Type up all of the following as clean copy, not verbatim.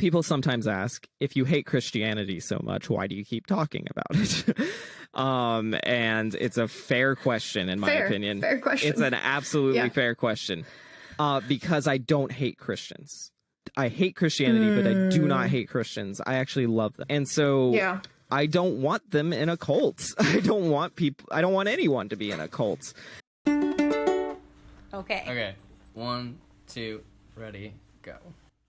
people sometimes ask, if you hate Christianity so much, why do you keep talking about it? And it's a fair question, in my opinion. Fair question. It's an absolutely fair question. Because I don't hate Christians. I hate Christianity, but I do not hate Christians. I actually love them. And so I don't want them in a cult. I don't want anyone to be in a cult. Okay. 1, 2, ready, go.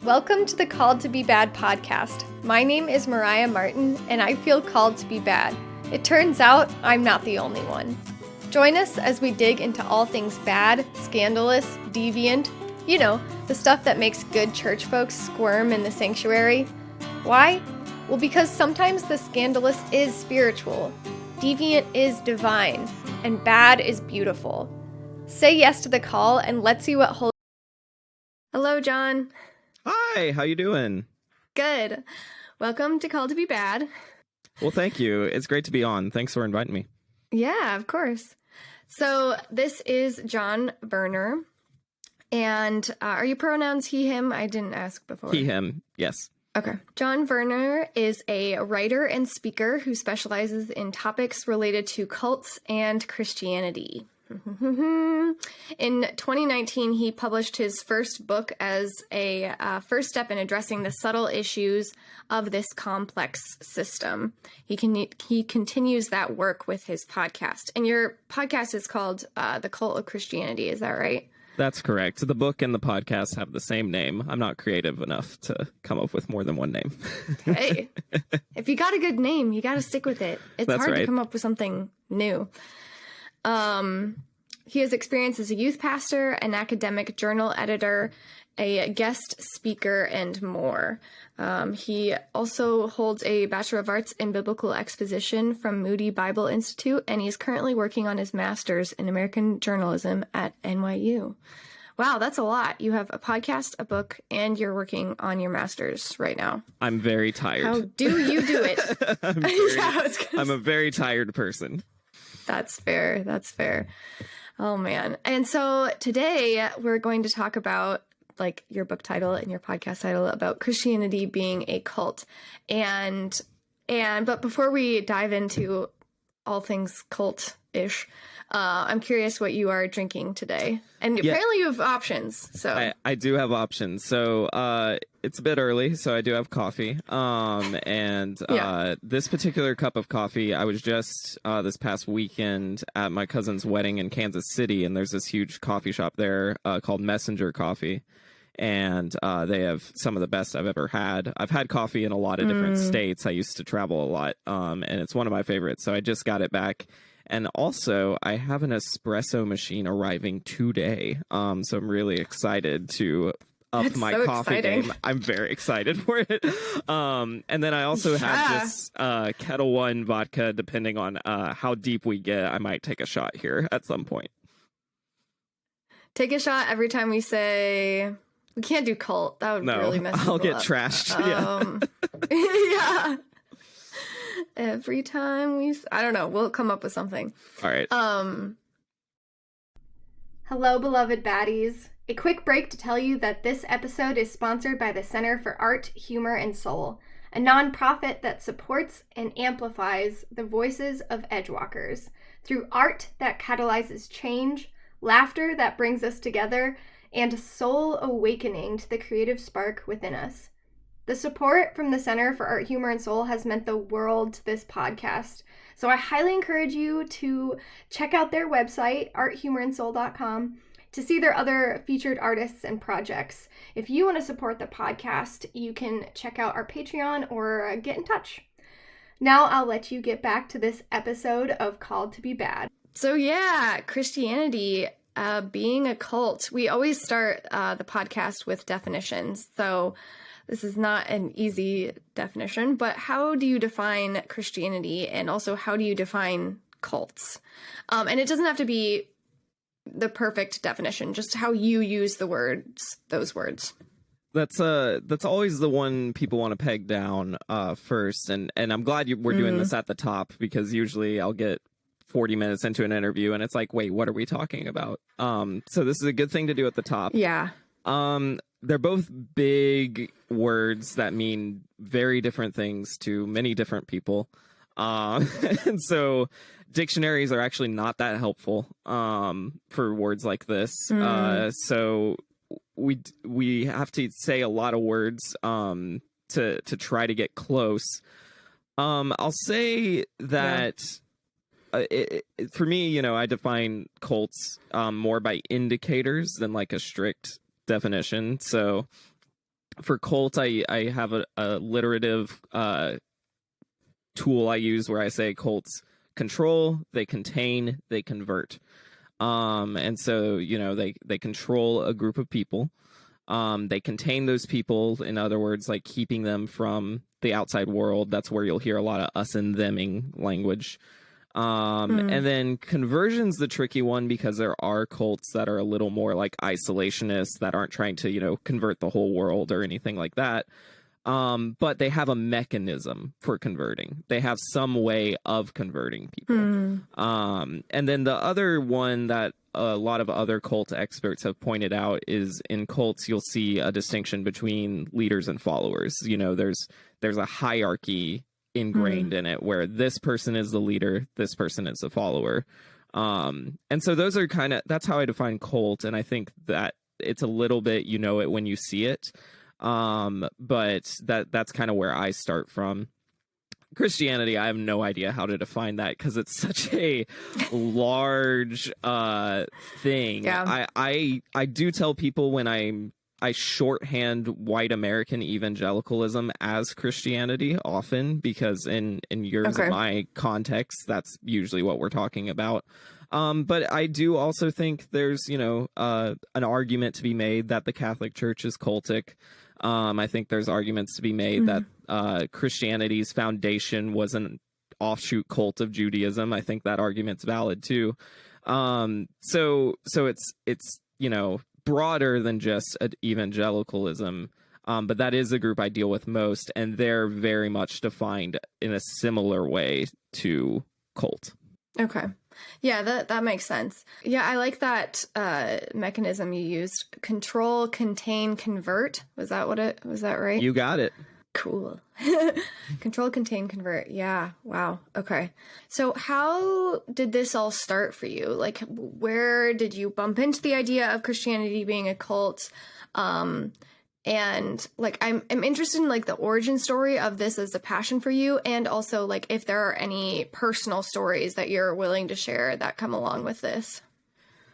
Welcome to the Called to Be Bad podcast. My name is Mariah Martin, and I feel called to be bad. It turns out I'm not the only one. Join us as we dig into all things bad, scandalous, deviant, you know, the stuff that makes good church folks squirm in the sanctuary. Why? Well, because sometimes the scandalous is spiritual, deviant is divine, and bad is beautiful. Say yes to the call and let's see what holds. Hello, John. Hi, how you doing? Good. Welcome to Call to Be Bad. Well, thank you. It's great to be on. Thanks for inviting me. Yeah, of course. So this is John Verner. And are you pronouns he, him? I didn't ask before. He, him, yes. Okay. John Verner is a writer and speaker who specializes in topics related to cults and Christianity. In 2019, he published his first book as a first step in addressing the subtle issues of this complex system. He continues that work with his podcast. And your podcast is called The Cult of Christianity, is that right? That's correct. The book and the podcast have the same name. I'm not creative enough to come up with more than one name. Hey, if you got a good name, you got to stick with it. It's That's hard right. to come up with something new. He has experience as a youth pastor, an academic journal editor, a guest speaker, and more. He also holds a Bachelor of Arts in Biblical Exposition from Moody Bible Institute, and he's currently working on his master's in American journalism at NYU. Wow, that's a lot. You have a podcast, a book, and you're working on your master's right now. I'm very tired. How do you do it? I'm a very tired person. That's fair. That's fair. Oh, man. And so today we're going to talk about like your book title and your podcast title about Christianity being a cult. But before we dive into all things cult-ish, I'm curious what you are drinking today. And apparently you have options. So I do have options. So it's a bit early, so I do have coffee. This particular cup of coffee, I was just this past weekend at my cousin's wedding in Kansas City, and there's this huge coffee shop there called Messenger Coffee. And they have some of the best I've ever had. I've had coffee in a lot of different states. I used to travel a lot, and it's one of my favorites. So I just got it back. And also, I have an espresso machine arriving today. So I'm really excited to up my coffee game. I'm very excited for it. And then I also have this Kettle One vodka. Depending on how deep we get, I might take a shot here at some point. Take a shot every time we say... We can't do cult. That would really mess people up. I'll get trashed. Yeah. Every time we... I don't know. We'll come up with something. All right. Hello, beloved baddies. A quick break to tell you that this episode is sponsored by the Center for Art, Humor, and Soul, a nonprofit that supports and amplifies the voices of edgewalkers through art that catalyzes change, laughter that brings us together, and soul awakening to the creative spark within us. The support from the Center for Art, Humor, and Soul has meant the world to this podcast. So I highly encourage you to check out their website, arthumorandsoul.com, to see their other featured artists and projects. If you want to support the podcast, you can check out our Patreon or get in touch. Now I'll let you get back to this episode of Called to Be Bad. So yeah, Christianity... being a cult, we always start the podcast with definitions. So this is not an easy definition, but how do you define Christianity? And also, how do you define cults? And it doesn't have to be the perfect definition, just how you use those words. That's always the one people want to peg down first. And I'm glad we're doing this at the top, because usually I'll get 40 minutes into an interview and it's like, wait, what are we talking about? So this is a good thing to do at the top. Yeah. they're both big words that mean very different things to many different people. And so dictionaries are actually not that helpful for words like this. So we have to say a lot of words to try to get close. I'll say that for me, I define cults more by indicators than like a strict definition. So for cult, I have a alliterative tool I use where I say cults control, they contain, they convert. And so, they control a group of people. They contain those people, in other words, like keeping them from the outside world. That's where you'll hear a lot of us and theming language. And then conversion's the tricky one because there are cults that are a little more like isolationists that aren't trying to, convert the whole world or anything like that. But they have a mechanism for converting. They have some way of converting people. And then the other one that a lot of other cult experts have pointed out is in cults, you'll see a distinction between leaders and followers. There's a hierarchy ingrained in it where this person is the leader, this person is the follower. And so those are that's how I define cult. And I think that it's a little bit, it when you see it. But that's kind of where I start from. Christianity, I have no idea how to define that because it's such a large thing. Yeah. I do tell people when I shorthand white American evangelicalism as Christianity often because in yours and my context, that's usually what we're talking about. But I do also think there's, an argument to be made that the Catholic Church is cultic. I think there's arguments to be made that Christianity's foundation was an offshoot cult of Judaism. I think that argument's valid too. So it's broader than just evangelicalism. But that is a group I deal with most, and they're very much defined in a similar way to cult. Okay. Yeah, that makes sense. Yeah, I like that mechanism you used. Control, contain, convert. Was that right? You got it. Cool. Control, contain, convert. Yeah. Wow. Okay. So how did this all start for you? Like, where did you bump into the idea of Christianity being a cult? And like, I'm interested in like the origin story of this as a passion for you. And also like if there are any personal stories that you're willing to share that come along with this.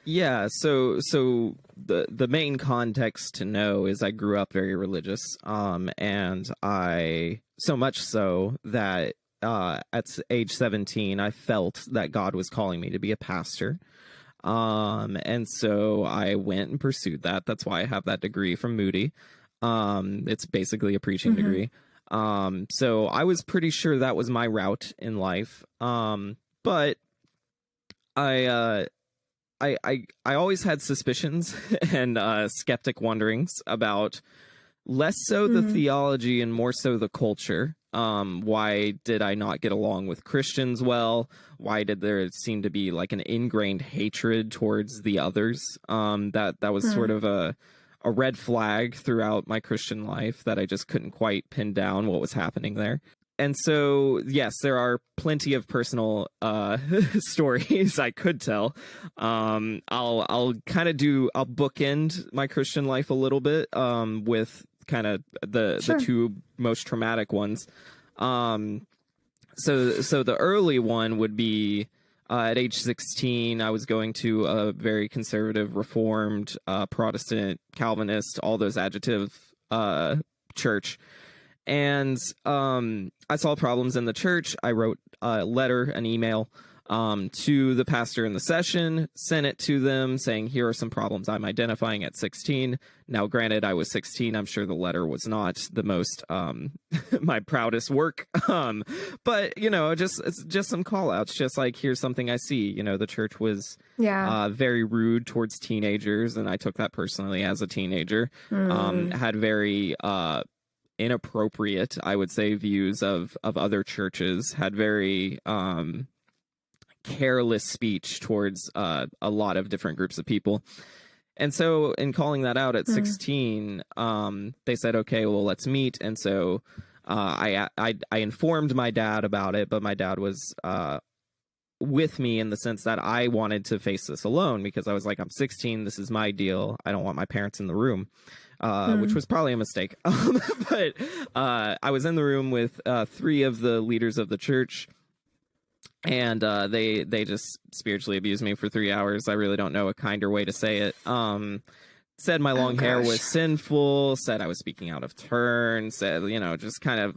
Yeah. So the main context to know is I grew up very religious. And I, so much so that, at age 17, I felt that God was calling me to be a pastor. And so I went and pursued that. That's why I have that degree from Moody. It's basically a preaching degree. So I was pretty sure that was my route in life. But I always had suspicions and skeptic wonderings about less so the theology and more so the culture. Why did I not get along with Christians well? Why did there seem to be like an ingrained hatred towards the others? That was sort of a red flag throughout my Christian life that I just couldn't quite pin down what was happening there. And so, yes, there are plenty of personal stories I could tell. I'll bookend my Christian life a little bit with kind of the two most traumatic ones. So the early one would be at age 16, I was going to a very conservative, Reformed, Protestant, Calvinist, all those adjective church. And I saw problems in the church. I wrote a letter, an email to the pastor in the session, sent it to them saying, here are some problems I'm identifying at 16. Now, granted, I was 16. I'm sure the letter was not the most my proudest work. But, it's just some call outs, just like, here's something I see. The church was very rude towards teenagers. And I took that personally as a teenager. Had very inappropriate, I would say, views of other churches, had very careless speech towards a lot of different groups of people. And so in calling that out at 16, they said, okay, well, let's meet. And so I informed my dad about it, but my dad was with me in the sense that I wanted to face this alone, because I was like, I'm 16, this is my deal. I don't want my parents in the room, which was probably a mistake. But I was in the room with 3 of the leaders of the church, and they just spiritually abused me for 3 hours. I really don't know a kinder way to say it. Said my long hair was sinful, said I was speaking out of turn, said, just kind of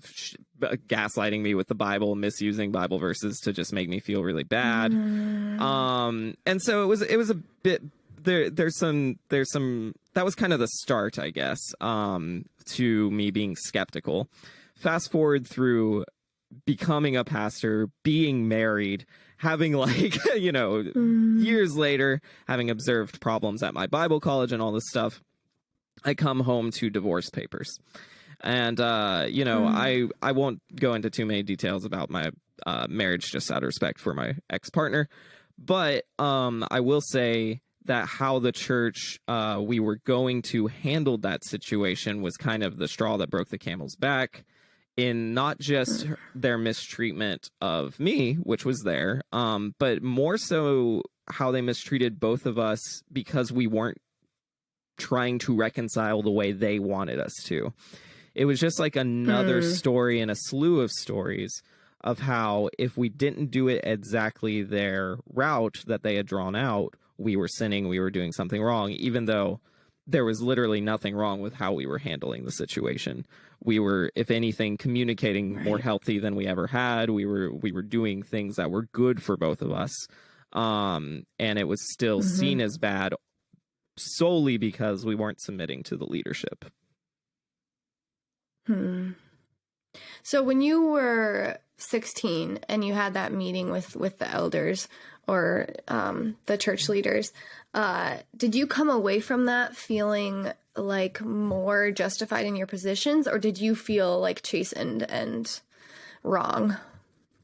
gaslighting me with the Bible, misusing Bible verses to just make me feel really bad. And so it was a bit, there's some, that was kind of the start, I guess, to me being skeptical. Fast forward through becoming a pastor, being married, having years later, having observed problems at my Bible college and all this stuff, I come home to divorce papers. And, I won't go into too many details about my marriage, just out of respect for my ex-partner. But I will say that how the church we were going to handle that situation was kind of the straw that broke the camel's back, in not just their mistreatment of me, which was there, but more so how they mistreated both of us because we weren't trying to reconcile the way they wanted us to. It was just like another story in a slew of stories of how if we didn't do it exactly their route that they had drawn out, we were sinning, we were doing something wrong, even though there was literally nothing wrong with how we were handling the situation. We were, if anything, communicating more healthy than we ever had. We were doing things that were good for both of us. And it was still seen as bad solely because we weren't submitting to the leadership. So when you were 16 and you had that meeting with the elders or the church leaders, did you come away from that feeling like more justified in your positions, or did you feel like chastened and wrong?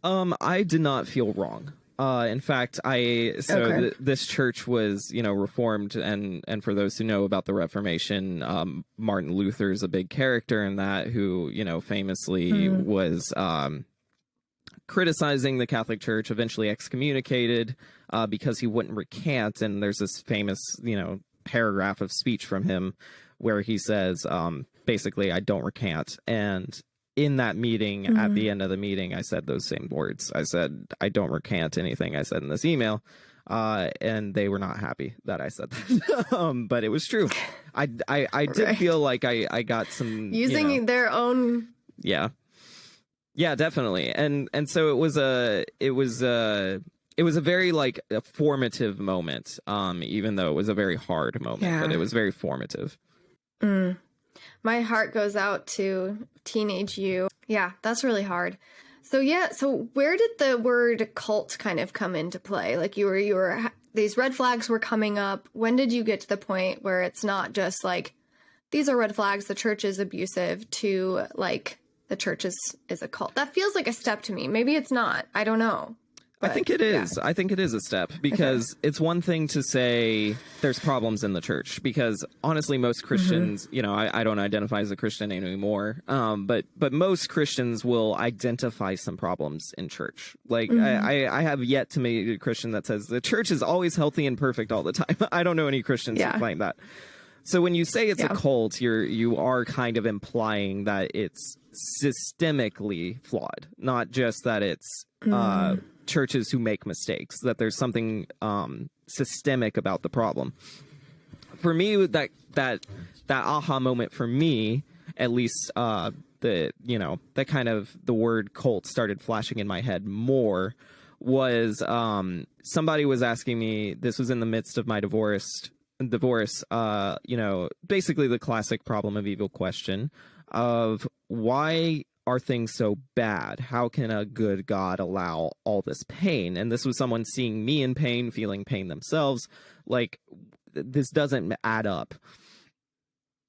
I did not feel wrong. In fact, this church was, reformed, and for those who know about the Reformation, Martin Luther is a big character in that, who, famously was criticizing the Catholic Church, eventually excommunicated because he wouldn't recant. And there's this famous, paragraph of speech from him where he says, basically, I don't recant. And in that meeting, at the end of the meeting, I said those same words. I said, I don't recant anything I said in this email. And they were not happy that I said that. But it was true. I did feel like I got some using their own. Yeah. Yeah, definitely. And so it was a very a formative moment, even though it was a very hard moment, but it was very formative. My heart goes out to teenage you. Yeah, that's really hard. So where did the word cult kind of come into play? Like you were these red flags were coming up. When did you get to the point where it's not just like, these are red flags, the church is abusive, to like, the church is a cult? That feels like a step to me. Maybe it's not. I don't know. But, I think it is. Yeah. I think it is a step, because it's one thing to say there's problems in the church, because honestly, most Christians, I don't identify as a Christian anymore, but most Christians will identify some problems in church. Like I have yet to meet a Christian that says the church is always healthy and perfect all the time. I don't know any Christians who claim that. So when you say it's a cult, you are kind of implying that it's systemically flawed, not just that it's churches who make mistakes, that there's something systemic about the problem. For me, that aha moment for me, at least, that kind of the word cult started flashing in my head more, was somebody was asking me, this was in the midst of my divorce, basically the classic problem of evil question of why are things so bad? How can a good God allow all this pain? And this was someone seeing me in pain, feeling pain themselves. Like, this doesn't add up.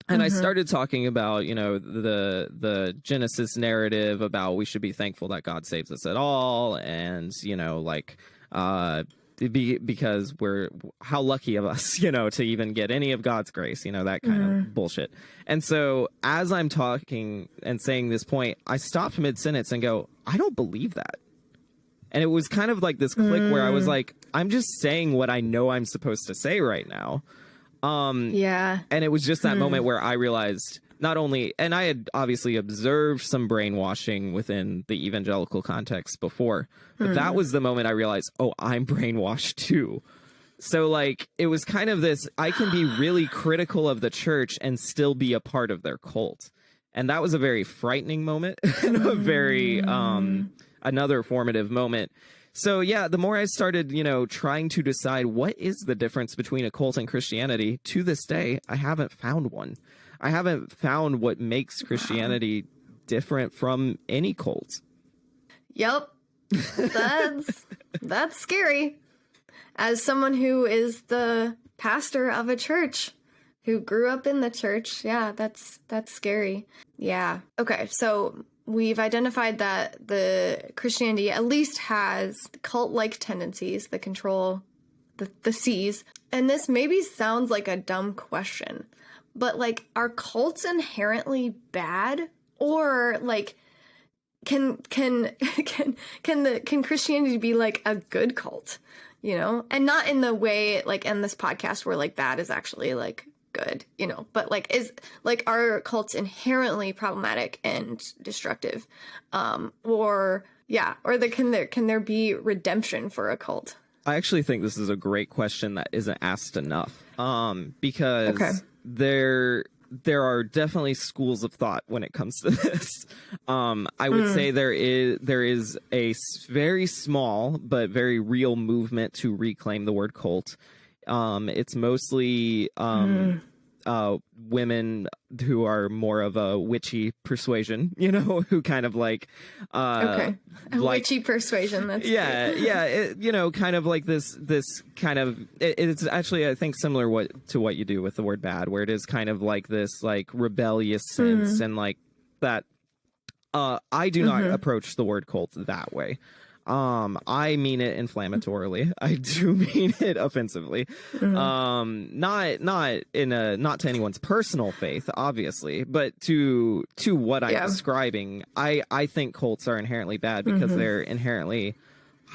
And I started talking about, the Genesis narrative about we should be thankful that God saves us at all. And, because how lucky of us, to even get any of God's grace, that kind of bullshit. And so as I'm talking and saying this point, I stopped mid-sentence and go, I don't believe that. And it was kind of like this click where I was like, I'm just saying what I know I'm supposed to say right now. Yeah. And it was just that moment where I realized not only, and I had obviously observed some brainwashing within the evangelical context before, but that was the moment I realized, oh, I'm brainwashed too. So like, it was kind of this, I can be really critical of the church and still be a part of their cult. And that was a very frightening moment and a very, another formative moment. So yeah, the more I started, trying to decide what is the difference between a cult and Christianity, to this day, I haven't found one. I haven't found what makes Christianity different from any cult. Yep. That's scary. As someone who is the pastor of a church, who grew up in the church, yeah, that's scary. Yeah. Okay, so we've identified that the Christianity at least has cult-like tendencies, the control, the C's. And this maybe sounds like a dumb question, but like, are cults inherently bad? Or like, can Christianity be like a good cult? And not in the way like in this podcast where like bad is actually like good, but like are cults inherently problematic and destructive? Can there be redemption for a cult? I actually think this is a great question that isn't asked enough. Because there are definitely schools of thought when it comes to this. I would say there is a very small but very real movement to reclaim the word cult. It's mostly women who are more of a witchy persuasion, who kind of like witchy persuasion. That's kind of like this kind of it's actually, I think, similar to what you do with the word bad, where it is kind of like this like rebellious sense and like that. I do not approach the word cult that way. I mean it inflammatorily. I do mean it offensively. Not to anyone's personal faith, obviously, but to what I'm describing. I think cults are inherently bad because they're inherently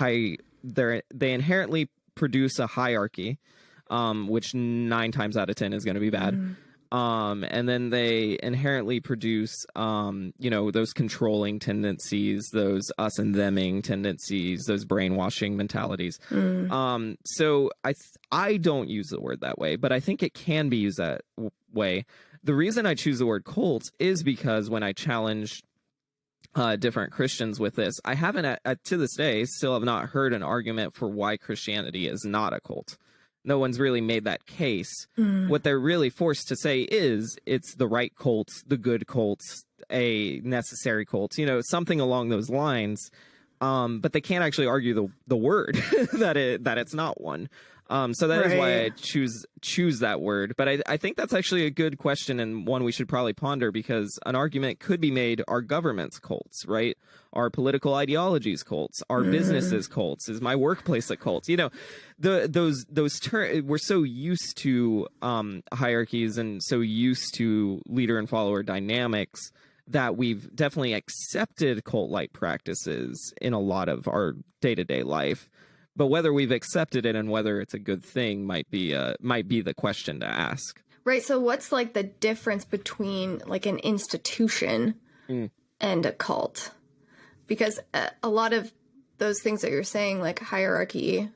they inherently produce a hierarchy, which 9 times out of 10 is going to be bad. And then they inherently produce, those controlling tendencies, those us and theming tendencies, those brainwashing mentalities. So I don't use the word that way, but I think it can be used that way. The reason I choose the word cult is because when I challenge different Christians with this, I haven't, to this day, still have not heard an argument for why Christianity is not a cult. No one's really made that case. What they're really forced to say is it's the right cult, the good cult, a necessary cult, something along those lines. But they can't actually argue the word that it's not one. So that is why I choose that word. But I think that's actually a good question, and one we should probably ponder, because an argument could be made: are governments cults, right? Are political ideologies cults? Are businesses cults? Is my workplace a cult? Those terms, we're so used to hierarchies and so used to leader and follower dynamics that we've definitely accepted cult-like practices in a lot of our day-to-day life. But whether we've accepted it and whether it's a good thing might be the question to ask. Right. So what's like the difference between like an institution and a cult? Because a lot of those things that you're saying, like hierarchy,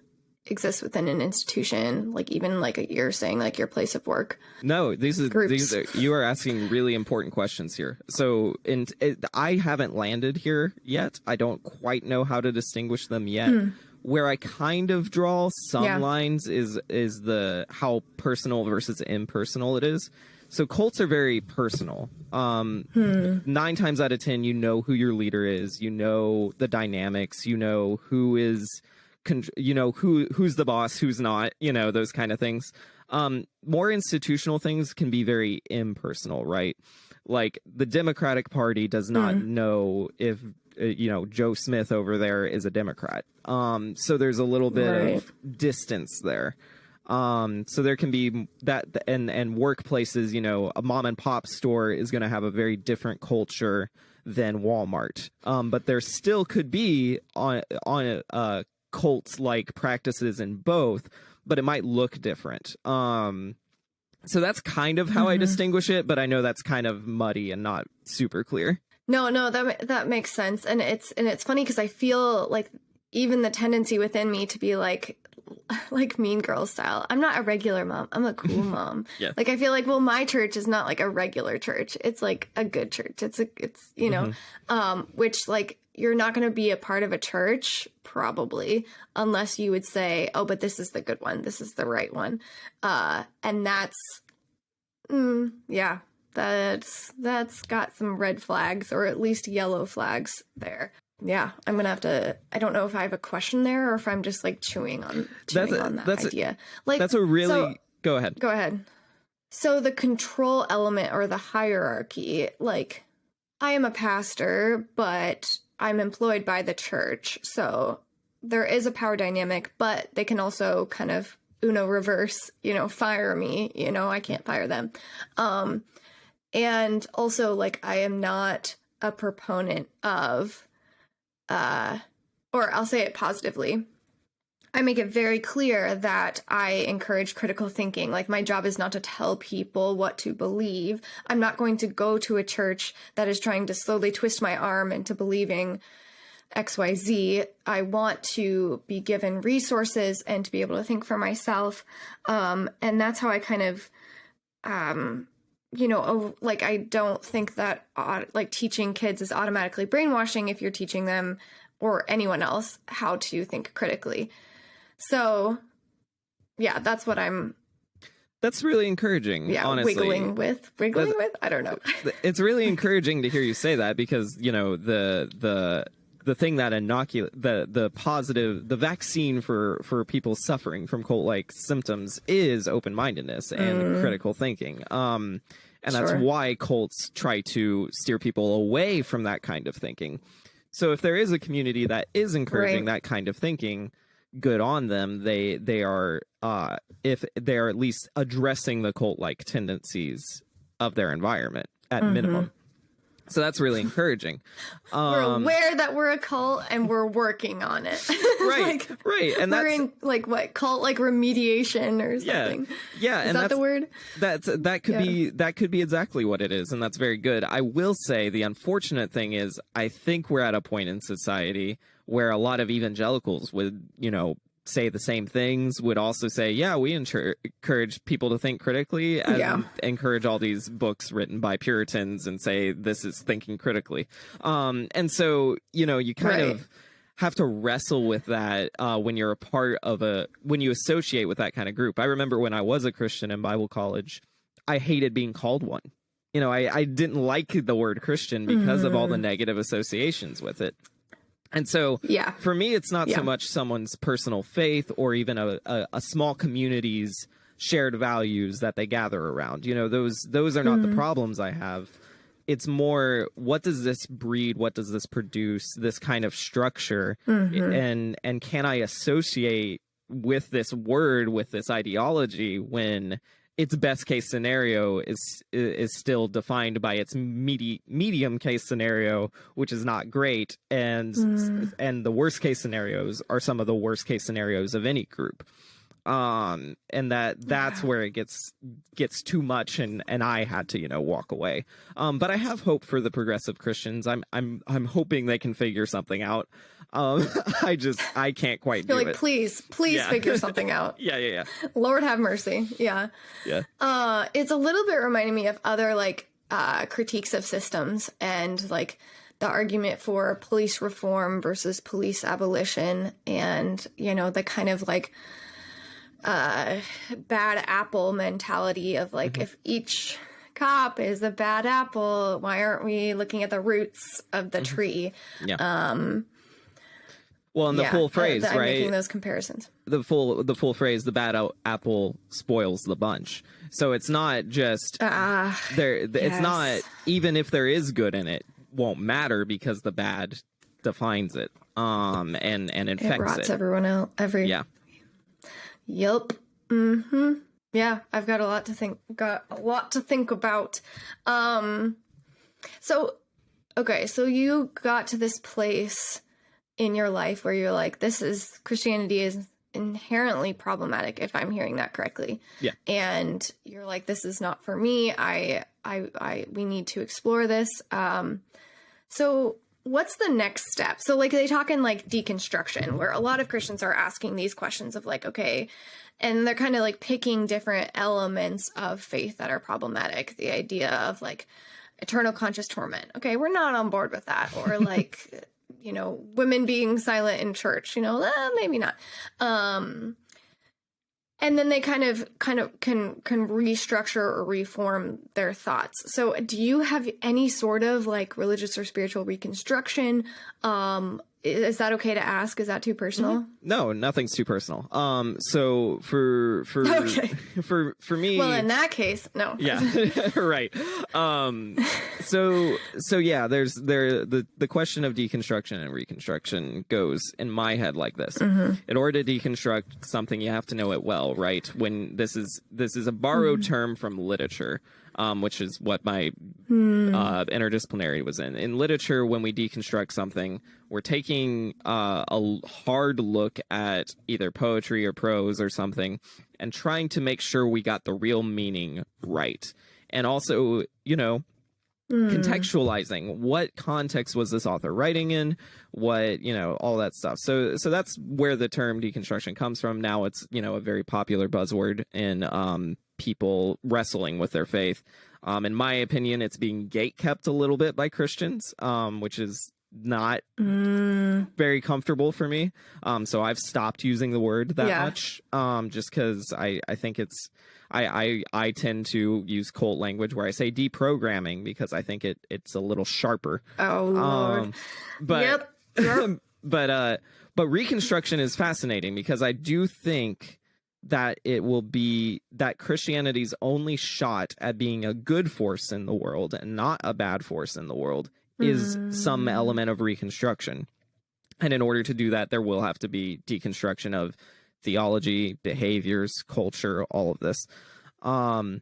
exists within an institution, like even like you're saying, like your place of work. No, you are asking really important questions here. So I haven't landed here yet. I don't quite know how to distinguish them yet. Where I kind of draw some lines is the how personal versus impersonal it is. So cults are very personal. 9 times out of 10, you know who your leader is. You know the dynamics. You know who is, who's the boss, who's not. Those kind of things. More institutional things can be very impersonal, right? Like the Democratic Party does not know if Joe Smith over there is a Democrat. So there's a little bit of distance there. So there can be that, and workplaces, a mom and pop store is going to have a very different culture than Walmart. But there still could be on cults like practices in both, but it might look different. So that's kind of how I distinguish it, but I know that's kind of muddy and not super clear. No, that makes sense. And it's funny because I feel like even the tendency within me to be like Mean Girl style. I'm not a regular mom. I'm a cool mom. Yeah. Like I feel like, well, my church is not like a regular church. It's like a good church. It's which like you're not going to be a part of a church probably unless you would say, oh, but this is the good one. This is the right one. And that's got some red flags or at least yellow flags there. Yeah, I'm going to have to, I don't know if I have a question there or if I'm just like chewing on that idea. Go ahead. Go ahead. So the control element or the hierarchy, like I am a pastor, but I'm employed by the church. So there is a power dynamic, but they can also kind of Uno reverse, fire me, I can't fire them. And also like I am not a proponent of, or I'll say it positively. I make it very clear that I encourage critical thinking. Like my job is not to tell people what to believe. I'm not going to go to a church that is trying to slowly twist my arm into believing XYZ. I want to be given resources and to be able to think for myself. And that's how I kind of, like I don't think that like teaching kids is automatically brainwashing if you're teaching them or anyone else how to think critically. So, yeah, that's what That's really encouraging, honestly. Wiggling with? I don't know. It's really encouraging to hear you say that because, the thing that the vaccine for people suffering from cult-like symptoms is open-mindedness and critical thinking. And that's why cults try to steer people away from that kind of thinking. So if there is a community that is encouraging that kind of thinking, good on them. They are if they're at least addressing the cult-like tendencies of their environment at minimum. So that's really encouraging. We're aware that we're a cult and we're working on it. Right. And we're in cult like remediation or something. Yeah. Is that the word? That could be exactly what it is, and that's very good. I will say the unfortunate thing is I think we're at a point in society where a lot of evangelicals would, say the same things, would also say, we encourage people to think critically and encourage all these books written by Puritans and say this is thinking critically. And so, you kind of have to wrestle with that when you're a part of when you associate with that kind of group. I remember when I was a Christian in Bible college, I hated being called one. I didn't like the word Christian because of all the negative associations with it. And so for me, it's not so much someone's personal faith or even a small community's shared values that they gather around. Those are not the problems I have. It's more, what does this breed? What does this produce? This kind of structure? And can I associate with this word, with this ideology when its best case scenario is still defined by its medium case scenario, which is not great, and the worst case scenarios are some of the worst case scenarios of any group, and that's where it gets too much, and I had to walk away. But I have hope for the progressive Christians. I'm hoping they can figure something out. I can't quite do it. Please figure something out. Yeah. Lord have mercy. Yeah. It's a little bit reminding me of other critiques of systems and like the argument for police reform versus police abolition, and the kind of like bad apple mentality of like if each cop is a bad apple, why aren't we looking at the roots of the tree? Well, and the full phrase, I'm right? making those comparisons. The full phrase, the bad apple spoils the bunch. So it's not just it's not, even if there is good in it, won't matter because the bad defines it, and infects it. It rots everyone out. Yeah. Yup. Mm-hmm. Yeah, I've got a lot to think about. So you got to this place in your life where you're like, Christianity is inherently problematic, if I'm hearing that correctly. Yeah. And you're like, this is not for me. We need to explore this. So what's the next step? So like they talk in like deconstruction, where a lot of Christians are asking these questions of like, okay, and they're kind of like picking different elements of faith that are problematic. The idea of like eternal conscious torment. Okay, we're not on board with that. Or like, women being silent in church, maybe not. And then they kind of can restructure or reform their thoughts. So do you have any sort of like religious or spiritual reconstruction? Is that okay to ask? Is that too personal? No, nothing's too personal. So for okay. for me, well, in that case, no. Yeah, right. So yeah, there's the question of deconstruction and reconstruction goes in my head like this. Mm-hmm. In order to deconstruct something, you have to know it well, right? When this is a borrowed term from literature. Which is what my interdisciplinary was in. In literature, when we deconstruct something, we're taking a hard look at either poetry or prose or something and trying to make sure we got the real meaning right. And also, contextualizing what context was this author writing in, what, all that stuff. So that's where the term deconstruction comes from. Now it's, a very popular buzzword in people wrestling with their faith. In my opinion, it's being gatekept a little bit by Christians, which is not very comfortable for me. So I've stopped using the word that much, just because I think it's, I tend to use cult language where I say deprogramming because I think it's a little sharper. Oh, Lord. But, yep. but reconstruction is fascinating because I do think that it will be that Christianity's only shot at being a good force in the world and not a bad force in the world is some element of reconstruction. And in order to do that, there will have to be deconstruction of theology, behaviors, culture, all of this. I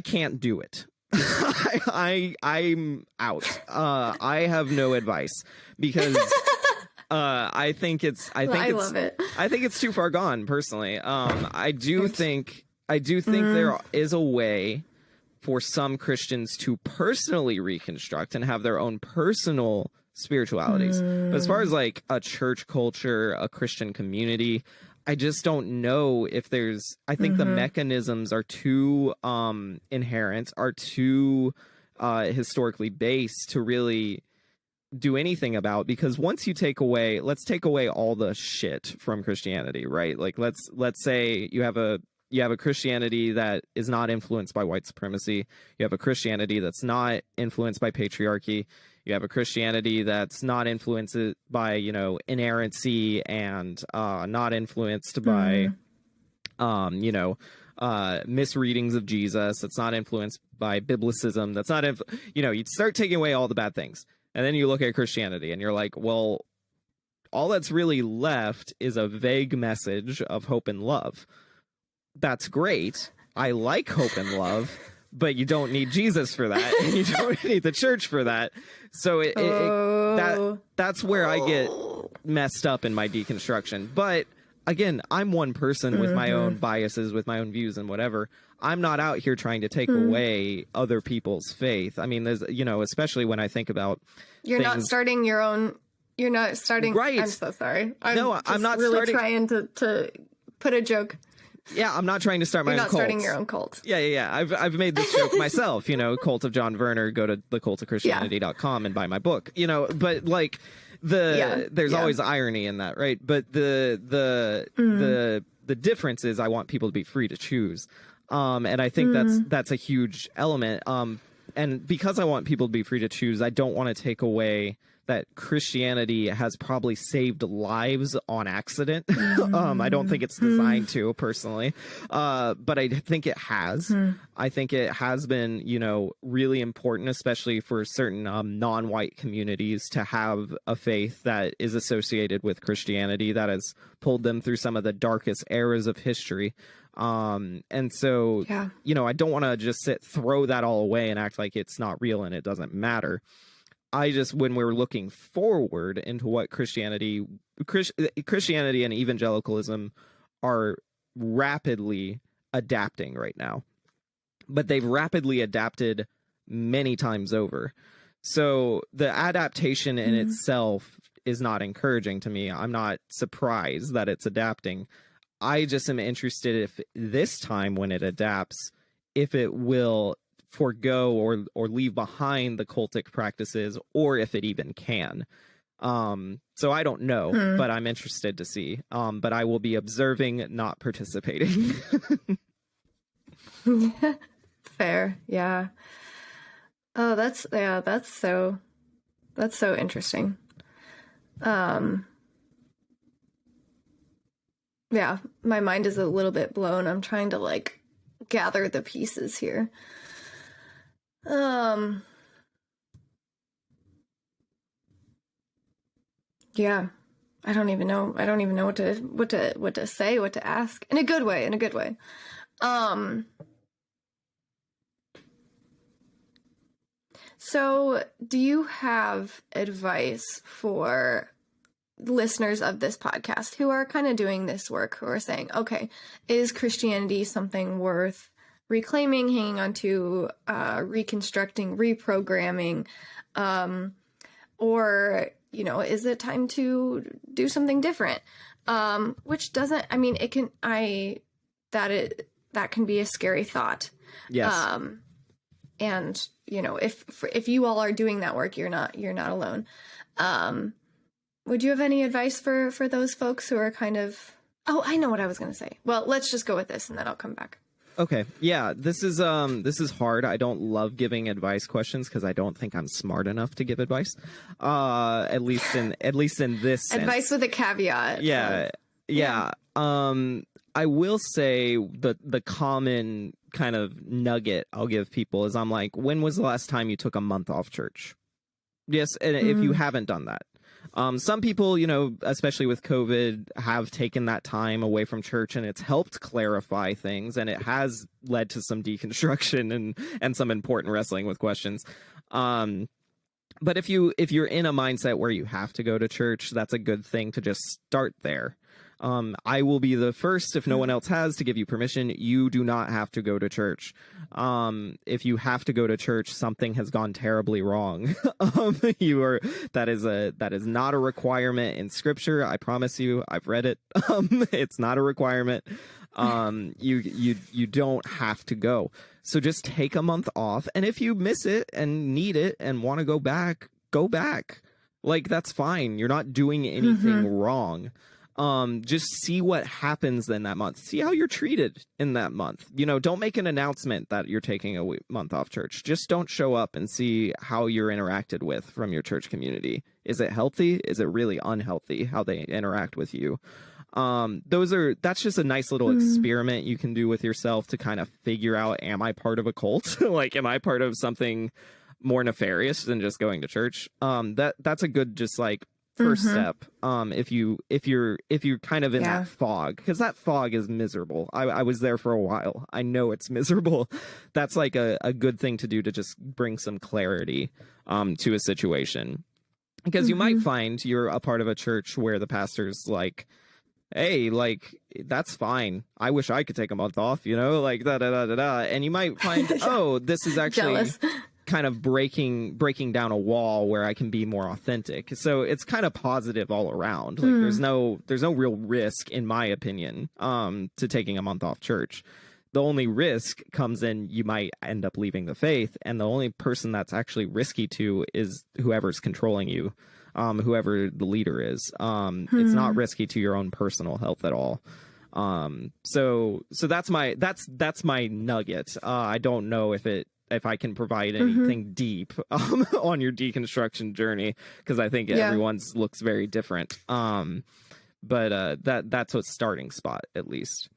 can't do it. I'm out. I have no advice because I think love it. I think it's too far gone personally. I do think there is a way for some Christians to personally reconstruct and have their own personal spiritualities. But as far as like a church culture, a Christian community, I just don't know if there's, I think the mechanisms are too inherent, are too historically based to really do anything about, because once you let's take away all the shit from Christianity, right? Like let's say you have a Christianity that is not influenced by white supremacy. You have a Christianity that's not influenced by patriarchy. You have a Christianity that's not influenced by, inerrancy and not influenced by, misreadings of Jesus. It's not influenced by biblicism. That's not, you'd start taking away all the bad things. And then you look at Christianity and you're like, well, all that's really left is a vague message of hope and love. That's great. I like hope and love, but you don't need Jesus for that. And you don't need the church for that. So that's where I get messed up in my deconstruction. But again, I'm one person with my own biases, with my own views and whatever. I'm not out here trying to take away other people's faith. I mean, there's, especially when I think about You're not starting your own. You're not starting. Right. I'm so sorry. I'm not really starting... trying to put a joke. Yeah, I'm not trying to start my own cult. You're not starting your own cult. Yeah. I've made this joke myself, Cult of John Verner, go to thecultofchristianity.com and buy my book, but like there's always irony in that, right? But the difference is I want people to be free to choose. And I think that's a huge element. and because I want people to be free to choose, I don't want to take away that Christianity has probably saved lives on accident. I don't think it's designed to, personally, but I think it has. I think it has been, really important, especially for certain non-white communities, to have a faith that is associated with Christianity that has pulled them through some of the darkest eras of history. And so, I don't want to just throw that all away and act like it's not real and it doesn't matter. When we're looking forward into what Christianity and evangelicalism are rapidly adapting right now, but they've rapidly adapted many times over. So the adaptation in itself is not encouraging to me. I'm not surprised that it's adapting. I just am interested if this time when it adapts, if it will forego or leave behind the cultic practices, or if it even can. So I don't know, but I'm interested to see. But I will be observing, not participating. Fair. Yeah. Oh, that's so interesting. Yeah, my mind is a little bit blown. I'm trying to gather the pieces here. Yeah, I don't even know what to say, what to ask, in a good way. So do you have advice for listeners of this podcast who are kind of doing this work, who are saying, okay, is Christianity something worth reclaiming, hanging on to, reconstructing, reprogramming, or, is it time to do something different? Which doesn't, that can be a scary thought. Yes. And, if you all are doing that work, you're not alone. Would you have any advice for those folks who are kind of, I know what I was going to say. Well, let's just go with this and then I'll come back. Okay. Yeah, this is hard. I don't love giving advice questions because I don't think I'm smart enough to give advice. At least in this sense. Advice with a caveat. Yeah. I will say the common kind of nugget I'll give people is I'm like, when was the last time you took a month off church? Yes, and if you haven't done that. Some people, especially with COVID, have taken that time away from church, and it's helped clarify things, and it has led to some deconstruction and some important wrestling with questions. But if you're in a mindset where you have to go to church, that's a good thing to just start there. I will be the first, if no one else has, to give you permission. You do not have to go to church. If you have to go to church, something has gone terribly wrong. That is not a requirement in Scripture. I promise you, I've read it. It's not a requirement. You don't have to go. So just take a month off. And if you miss it and need it and want to go back, go back. That's fine. You're not doing anything wrong. Just see what happens in that month. See how you're treated in that month. Don't make an announcement that you're taking a month off church. Just don't show up and see how you're interacted with from your church community. Is it healthy? Is it really unhealthy how they interact with you? That's just a nice little experiment you can do with yourself to kind of figure out, am I part of a cult? Am I part of something more nefarious than just going to church? That's a good, just first step. If you're kind of in that fog, because that fog is miserable. I was there for a while. I know it's miserable. That's a good thing to do to just bring some clarity to a situation, because you might find you're a part of a church where the pastor's like, hey, that's fine. I wish I could take a month off, and you might find, oh, this is actually jealous. Kind of breaking down a wall where I can be more authentic. So it's kind of positive all around. There's no real risk, in my opinion, to taking a month off church. The only risk comes in, you might end up leaving the faith, and the only person that's actually risky to is whoever's controlling you, whoever the leader is. It's not risky to your own personal health at all. So that's my nugget. I don't know if it if I can provide anything deep on your deconstruction journey, because I think everyone's looks very different. But that's a starting spot, at least.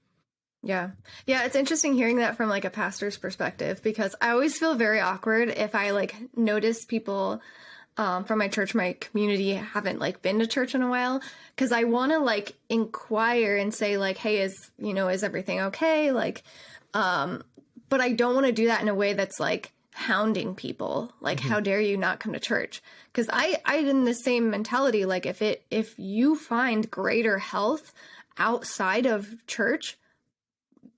Yeah. Yeah, it's interesting hearing that from like a pastor's perspective, because I always feel very awkward if I like notice people from my church, my community haven't like been to church in a while, because I want to like inquire and say like, hey, is everything okay? Like, but I don't want to do that in a way that's like hounding people. Like, how dare you not come to church? Because I in the same mentality, like if you find greater health outside of church,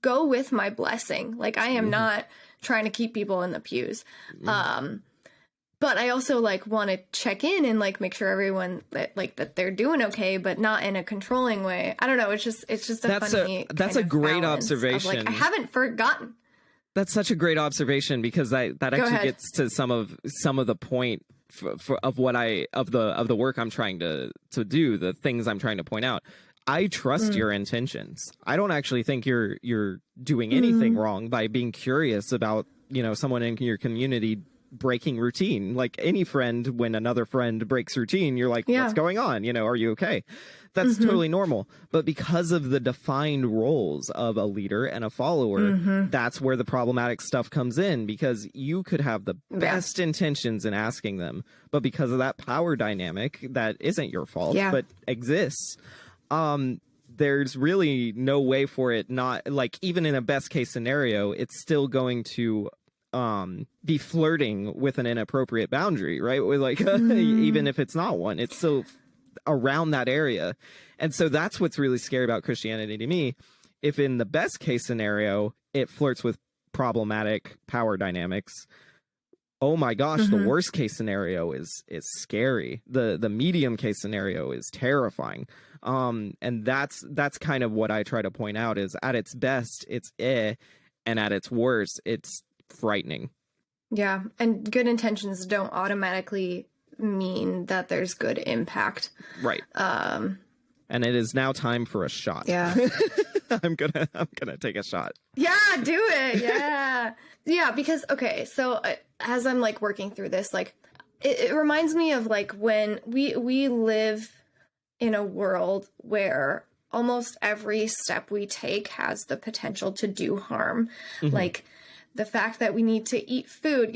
go with my blessing. Like, I am not trying to keep people in the pews. But I also like want to check in and like make sure everyone that they're doing okay, but not in a controlling way. I don't know. It's just that's a great observation. Like, I haven't forgotten. That's such a great observation, because that actually gets to some of the point of the work I'm trying to do, the things I'm trying to point out. I trust your intentions. I don't actually think you're doing anything wrong by being curious about, someone in your community breaking routine. Like any friend, when another friend breaks routine, you're like, what's going on? Are you okay? That's totally normal. But because of the defined roles of a leader and a follower, that's where the problematic stuff comes in, because you could have the best intentions in asking them, but because of that power dynamic that isn't your fault, but exists, there's really no way for it not, like, even in a best case scenario, it's still going to be flirting with an inappropriate boundary, right? With like even if it's not one, it's still around that area. And so that's what's really scary about Christianity to me. If in the best case scenario it flirts with problematic power dynamics, oh my gosh, the worst case scenario is scary. The medium case scenario is terrifying. And that's kind of what I try to point out, is at its best it's and at its worst it's frightening. Yeah, and good intentions don't automatically mean that there's good impact. Right. And it is now time for a shot. Yeah. I'm gonna take a shot. Yeah, do it. Yeah. Yeah, because okay, so as I'm like working through this, like it reminds me of like when we live in a world where almost every step we take has the potential to do harm. Like the fact that we need to eat food,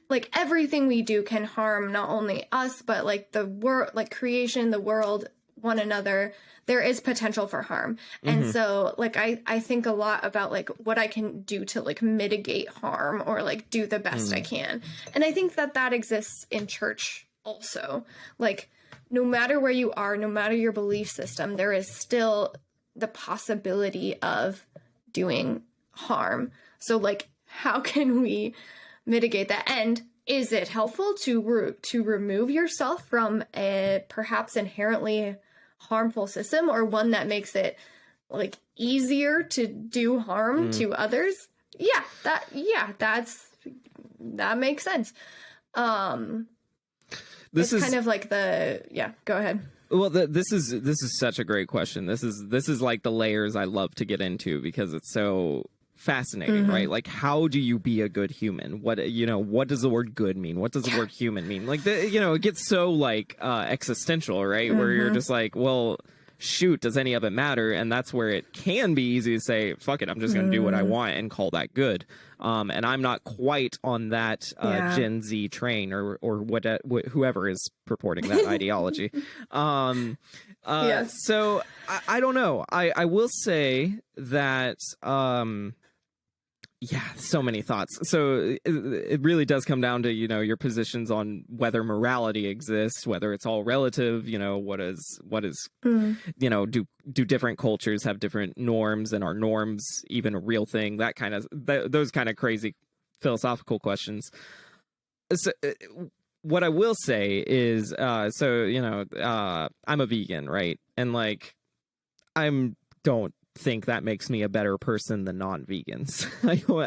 like everything we do can harm not only us, but like the world, like creation, the world, one another. There is potential for harm. And so like I think a lot about like what I can do to like mitigate harm, or like do the best I can. And I think that exists in church also. Like, no matter where you are, no matter your belief system, there is still the possibility of doing harm. So like, how can we mitigate that? And is it helpful to remove yourself from a perhaps inherently harmful system, or one that makes it like easier to do harm to others? Yeah, that makes sense. This is kind of like go ahead. Well, this is such a great question. This is like the layers I love to get into, because it's so fascinating, right? Like, how do you be a good human? What does the word good mean? What does the word human mean? Like, it gets so like existential, right? Where you're just like, well, shoot, does any of it matter? And that's where it can be easy to say, fuck it, I'm just going to do what I want and call that good. And I'm not quite on that Gen Z train, or whoever is purporting that ideology. So I don't know. I will say that, so many thoughts. So it really does come down to, your positions on whether morality exists, whether it's all relative, what is, do different cultures have different norms, and are norms even a real thing? That kind of, those kind of crazy philosophical questions. So what I will say is, I'm a vegan, right? And like, don't think that makes me a better person than non-vegans.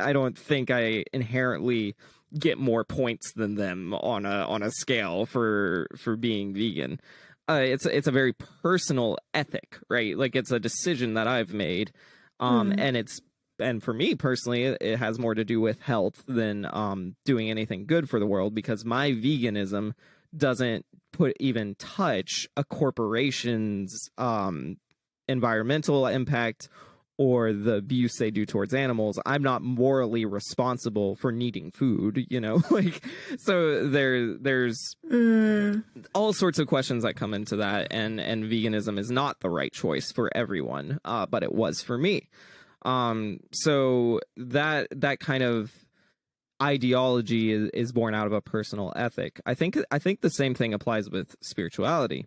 I don't think I inherently get more points than them on a scale for being vegan. It's a very personal ethic, right? Like, it's a decision that I've made, and it's and for me personally, it has more to do with health than doing anything good for the world, because my veganism doesn't even touch a corporation's environmental impact or the abuse they do towards animals. I'm not morally responsible for needing food, like, so there's all sorts of questions that come into that, and veganism is not the right choice for everyone, but it was for me. So that kind of ideology is born out of a personal ethic. I think the same thing applies with spirituality.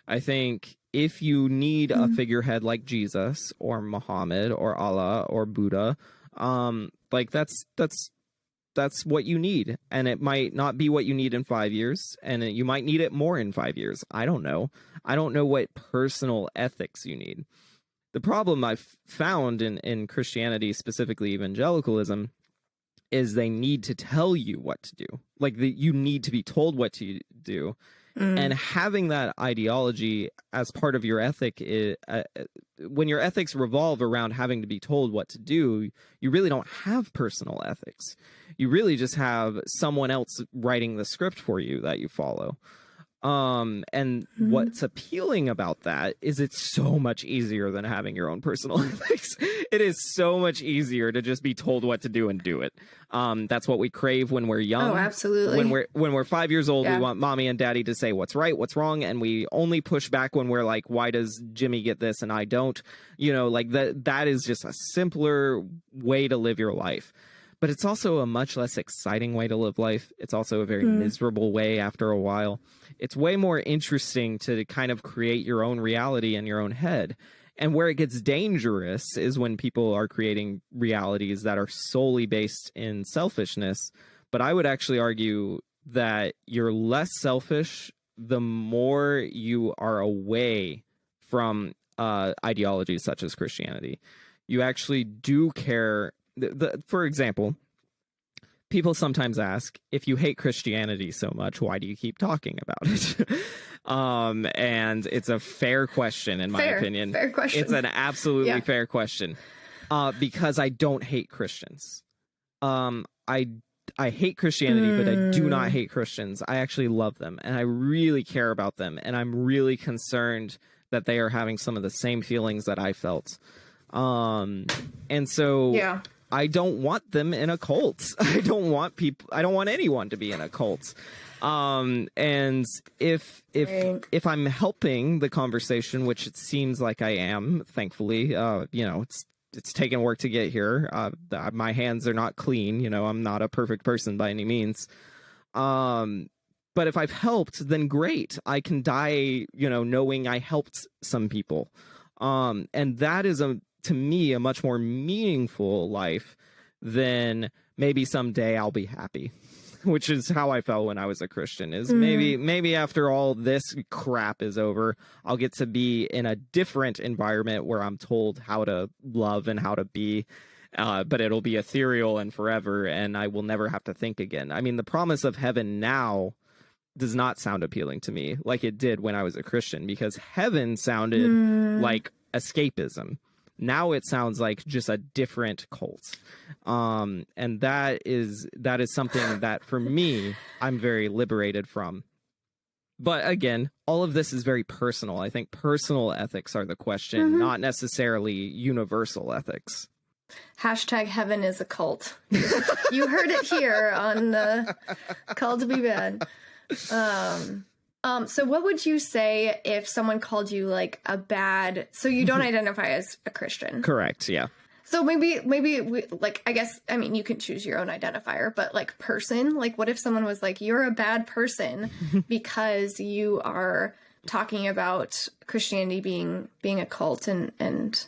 I think if you need a figurehead like Jesus or Muhammad or Allah or Buddha, like that's what you need. And it might not be what you need in 5 years, and you might need it more in 5 years. I don't know. I don't know what personal ethics you need. The problem I've found in Christianity, specifically evangelicalism, is they need to tell you what to do. Like, you need to be told what to do. And having that ideology as part of your ethic is, when your ethics revolve around having to be told what to do, you really don't have personal ethics. You really just have someone else writing the script for you that you follow. And what's appealing about that is it's so much easier than having your own personal ethics. It is so much easier to just be told what to do and do it. That's what we crave when we're young. Oh, absolutely. When we're 5 years old, we want mommy and daddy to say what's right, what's wrong, and we only push back when we're like, why does Jimmy get this and I don't? Like that is just a simpler way to live your life. But it's also a much less exciting way to live life. It's also a very miserable way after a while. It's way more interesting to kind of create your own reality in your own head. And where it gets dangerous is when people are creating realities that are solely based in selfishness. But I would actually argue that you're less selfish the more you are away from ideologies such as Christianity. You actually do care. For example, people sometimes ask, if you hate Christianity so much, why do you keep talking about it? And it's a fair question, in my opinion. Fair question. It's an absolutely fair question. Because I don't hate Christians. I hate Christianity, but I do not hate Christians. I actually love them, and I really care about them, and I'm really concerned that they are having some of the same feelings that I felt. And so I don't want them in a cult. I don't want anyone to be in a cult. And if I'm helping the conversation, which it seems like I am, thankfully, it's taken work to get here. My hands are not clean. I'm not a perfect person by any means. But if I've helped, then great. I can die, knowing I helped some people. And that is to me, a much more meaningful life than maybe someday I'll be happy, which is how I felt when I was a Christian. Is maybe after all this crap is over, I'll get to be in a different environment where I'm told how to love and how to be, but it'll be ethereal and forever, and I will never have to think again. I mean, the promise of heaven now does not sound appealing to me like it did when I was a Christian, because heaven sounded like escapism. Now it sounds like just a different cult. And that is something that, for me, I'm very liberated from. But again, all of this is very personal. I think personal ethics are the question, not necessarily universal ethics. Hashtag heaven is a cult. You heard it here on Called to Be Bad. So what would you say if someone called you like a bad, so you don't identify as a Christian? Correct. Yeah. So maybe we, like, I guess, I mean, you can choose your own identifier, but like person, like what if someone was like, you're a bad person because you are talking about Christianity being a cult and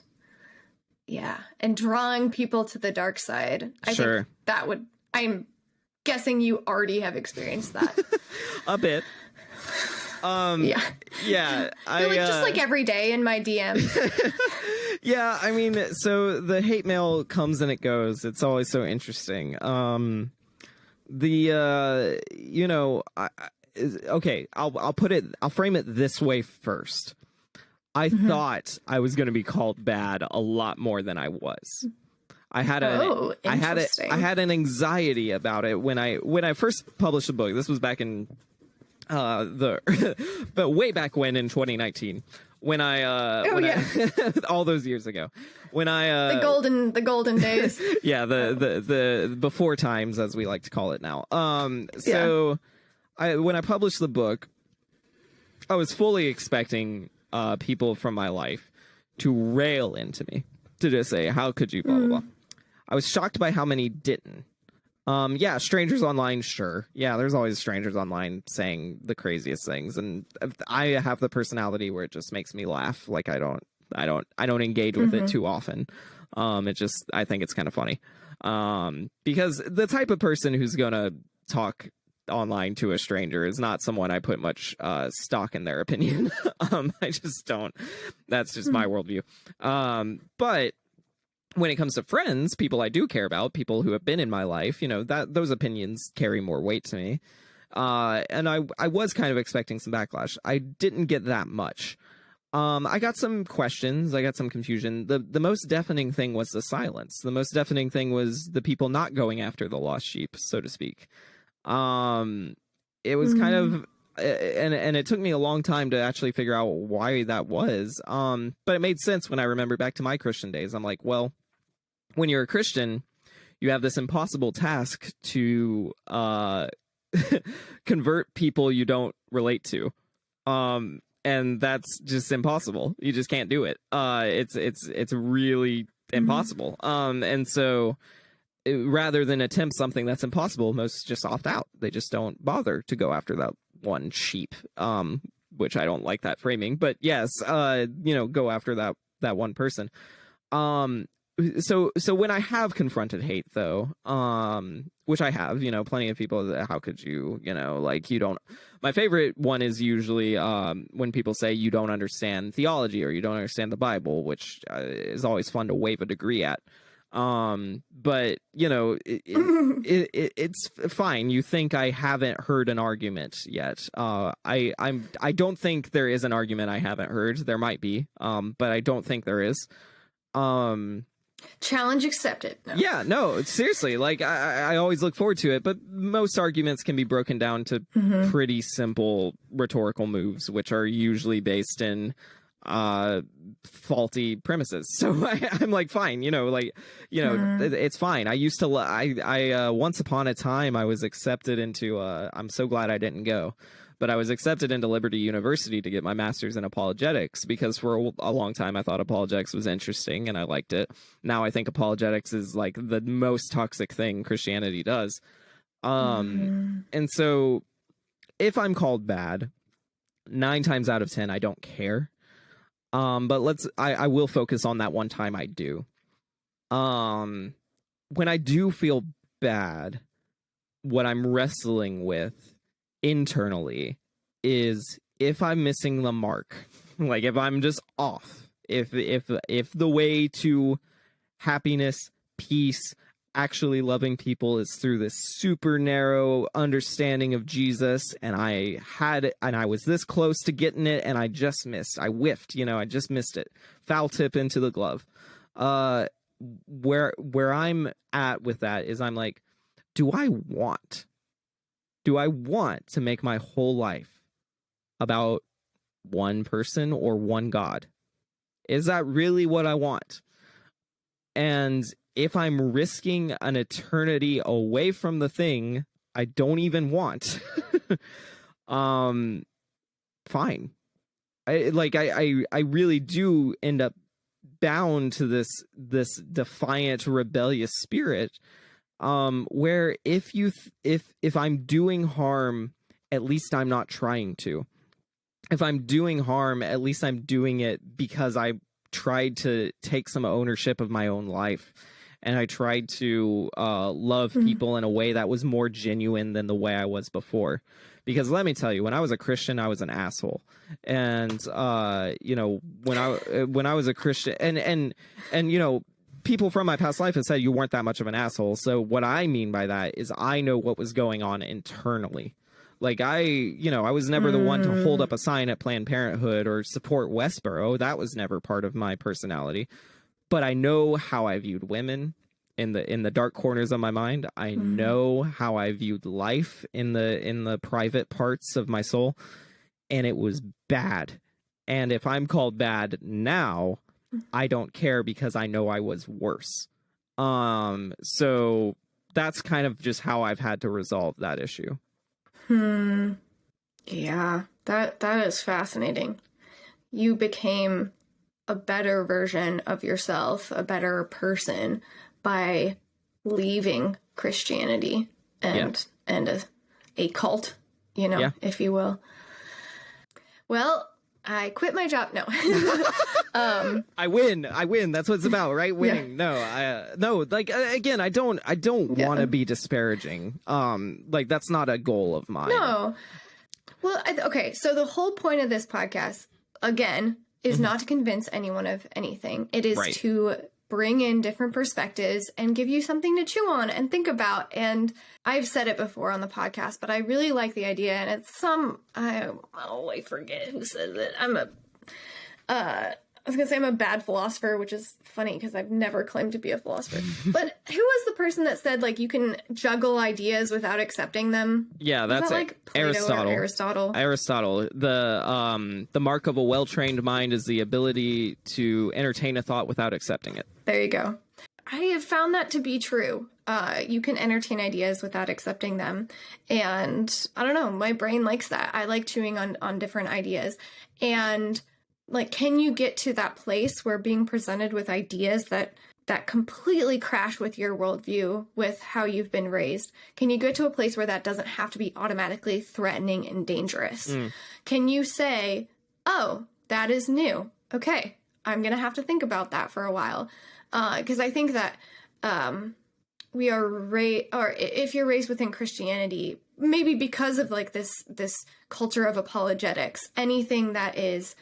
drawing people to the dark side. I think that would, I'm guessing you already have experienced that. A bit. Yeah. Just like every day in my DMs. Yeah, I mean, so the hate mail comes and it goes. It's always so interesting. I'll frame it this way first. I thought I was going to be called bad a lot more than I was. I had interesting. I had an anxiety about it when I first published the book. This was back in but way back when in 2019 when I all those years ago when I the golden days. yeah, the before times, as we like to call it now. So when I published the book, I was fully expecting people from my life to rail into me, to just say, how could you, blah, blah, blah. I was shocked by how many didn't. Yeah, strangers online, sure. Yeah, there's always strangers online saying the craziest things, and I have the personality where it just makes me laugh. Like I don't engage with it too often. I think it's kind of funny. Because the type of person who's gonna talk online to a stranger is not someone I put much stock in their opinion. I just don't. That's just my worldview. But when it comes to friends, people I do care about, people who have been in my life, that those opinions carry more weight to me. And I was kind of expecting some backlash. I didn't get that much. I got some questions. I got some confusion. The most deafening thing was the silence. The most deafening thing was the people not going after the lost sheep, so to speak. It was kind of, and it took me a long time to actually figure out why that was. But it made sense when I remember back to my Christian days. I'm like, well, when you're a Christian, you have this impossible task to convert people you don't relate to. And that's just impossible. You just can't do it. It's really impossible. And so rather than attempt something that's impossible, most just opt out. They just don't bother to go after that one sheep, which I don't like that framing. But yes, go after that one person. So when I have confronted hate, though, which I have, plenty of people that, how could you, you don't. My favorite one is usually when people say you don't understand theology or you don't understand the Bible, which is always fun to wave a degree at. But it's fine. You think I haven't heard an argument yet. I don't think there is an argument I haven't heard. There might be, but I don't think there is. Challenge accepted. No. Yeah, no, seriously. Like I always look forward to it, but most arguments can be broken down to pretty simple rhetorical moves, which are usually based in faulty premises. So I'm like, fine, it's fine. I used to, I once upon a time, I was accepted into, I'm so glad I didn't go, but I was accepted into Liberty University to get my master's in apologetics because for a long time I thought apologetics was interesting and I liked it. Now I think apologetics is like the most toxic thing Christianity does. And so if I'm called bad, 9 times out of 10, I don't care. But I will focus on that one time I do. When I do feel bad, what I'm wrestling with internally is if I'm missing the mark, like if I'm just off, if the way to happiness, peace, actually loving people is through this super narrow understanding of Jesus, and I had it and I was this close to getting it and I just missed. I whiffed, I just missed it. Foul tip into the glove. Where I'm at with that is I'm like, do I want to make my whole life about one person or one God? Is that really what I want? And if I'm risking an eternity away from the thing I don't even want, fine. I really do end up bound to this defiant, rebellious spirit. Where if I'm doing harm, at least I'm not trying to. If I'm doing harm, at least I'm doing it because I tried to take some ownership of my own life. And I tried to love people in a way that was more genuine than the way I was before. Because let me tell you, when I was a Christian, I was an asshole. And, when I was a Christian and people from my past life have said you weren't that much of an asshole. So what I mean by that is I know what was going on internally. Like I was never the one to hold up a sign at Planned Parenthood or support Westboro. That was never part of my personality. But I know how I viewed women. in the dark corners of my mind. I know how I viewed life in the private parts of my soul, and it was bad. And if I'm called bad now, I don't care because I know I was worse. So that's kind of just how I've had to resolve that issue. Yeah, that is fascinating. You became a better version of yourself, a better person by leaving Christianity and a cult, if you will. Well, I quit my job. No. I win. That's what it's about, right? Winning. Yeah. No, like, again, I don't want to be disparaging. Like, that's not a goal of mine. No. Well, okay. So the whole point of this podcast, again, is not to convince anyone of anything. It is to bring in different perspectives and give you something to chew on and think about. And I've said it before on the podcast, but I really like the idea. And it's I forget who says it. I was going to say I'm a bad philosopher, which is funny because I've never claimed to be a philosopher. But who was the person that said, like, you can juggle ideas without accepting them? Yeah, that's like Plato or Aristotle. The mark of a well-trained mind is the ability to entertain a thought without accepting it. There you go. I have found that to be true. You can entertain ideas without accepting them. And I don't know, my brain likes that. I like chewing on different ideas. And like, can you get to that place where being presented with ideas that completely crash with your worldview, with how you've been raised? Can you get to a place where that doesn't have to be automatically threatening and dangerous? Can you say, oh, that is new. Okay, I'm going to have to think about that for a while. Because I think that we are or if you're raised within Christianity, maybe because of like this culture of apologetics, anything that is